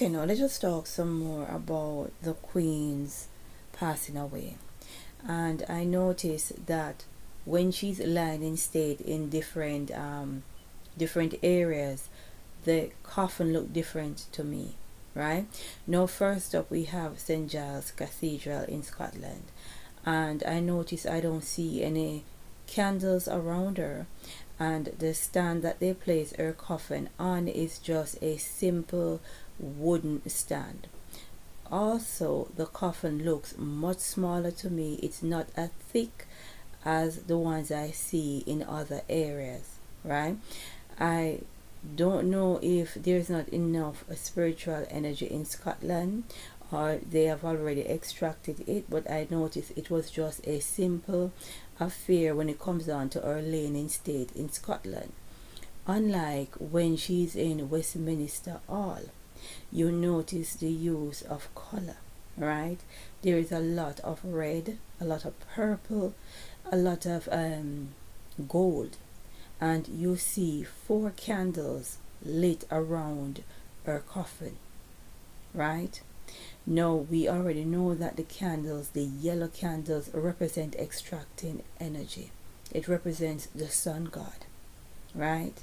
Okay, now let us talk some more about the Queen's passing away. And I noticed that when she's lying in state in different areas, the coffin looked different to me. Right now, first up we have St. Giles Cathedral in Scotland, and I notice I don't see any candles around her, and the stand that they place her coffin on is just a simple wooden stand. Also, the coffin looks much smaller to me. It's not as thick as the ones I see in other areas, right? I don't know if there's not enough spiritual energy in Scotland, or they have already extracted it, but I noticed it was just a simple affair when it comes down to her laying in state in Scotland. Unlike when she's in Westminster Hall, you notice the use of color, right? There is a lot of red, a lot of purple, a lot of gold, and you see 4 candles lit around her coffin, right? Now we already know that the candles, the yellow candles, represent extracting energy. It represents the sun god, right?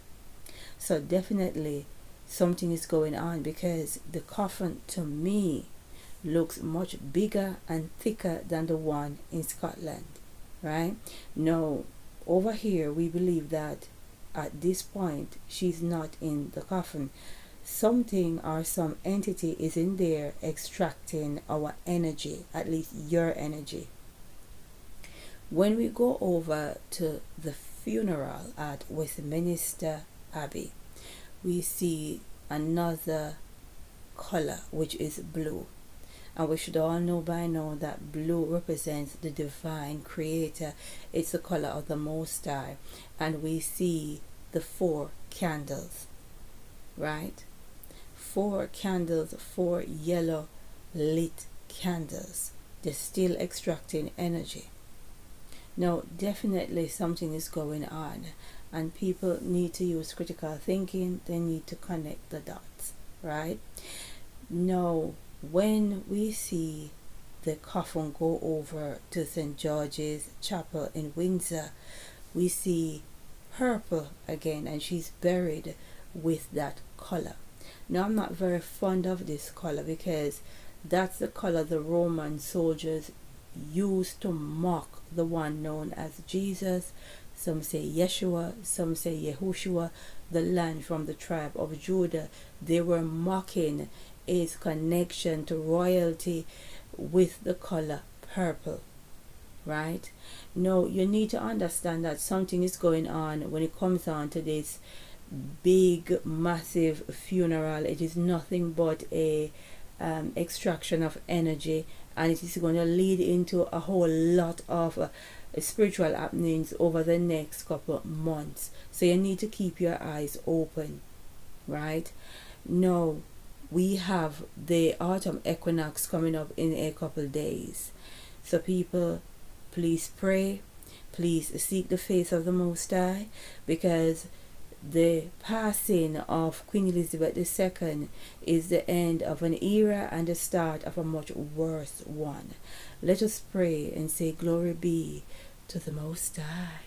So definitely something is going on, because the coffin to me looks much bigger and thicker than the one in Scotland, right? Now over here we believe that at this point she's not in the coffin. Something or some entity is in there extracting our energy, at least your energy. When we go over to the funeral at Westminster Abbey, we see another color, which is blue. And we should all know by now that blue represents the divine creator. It's the color of the Most High. And we see the 4 candles, right? 4 candles, 4 yellow lit candles. They're still extracting energy. Now definitely something is going on, and people need to use critical thinking. They need to connect the dots, right? Now when we see the coffin go over to St. George's Chapel in Windsor, we see purple again, and she's buried with that color. Now I'm not very fond of this color, because that's the color the Roman soldiers used to mock the one known as Jesus. Some say Yeshua, some say Yehoshua, the Lamb from the tribe of Judah. They were mocking his connection to royalty with the color purple, right? Now you need to understand that something is going on when it comes on to this big massive funeral. It is nothing but a extraction of energy, and it is going to lead into a whole lot of spiritual happenings over the next couple of months. So you need to keep your eyes open, right? Now we have the autumn equinox coming up in a couple of days, so people, please pray, please seek the face of the Most High, because the passing of Queen Elizabeth II is the end of an era and the start of a much worse one. Let us pray and say, glory be to the Most High.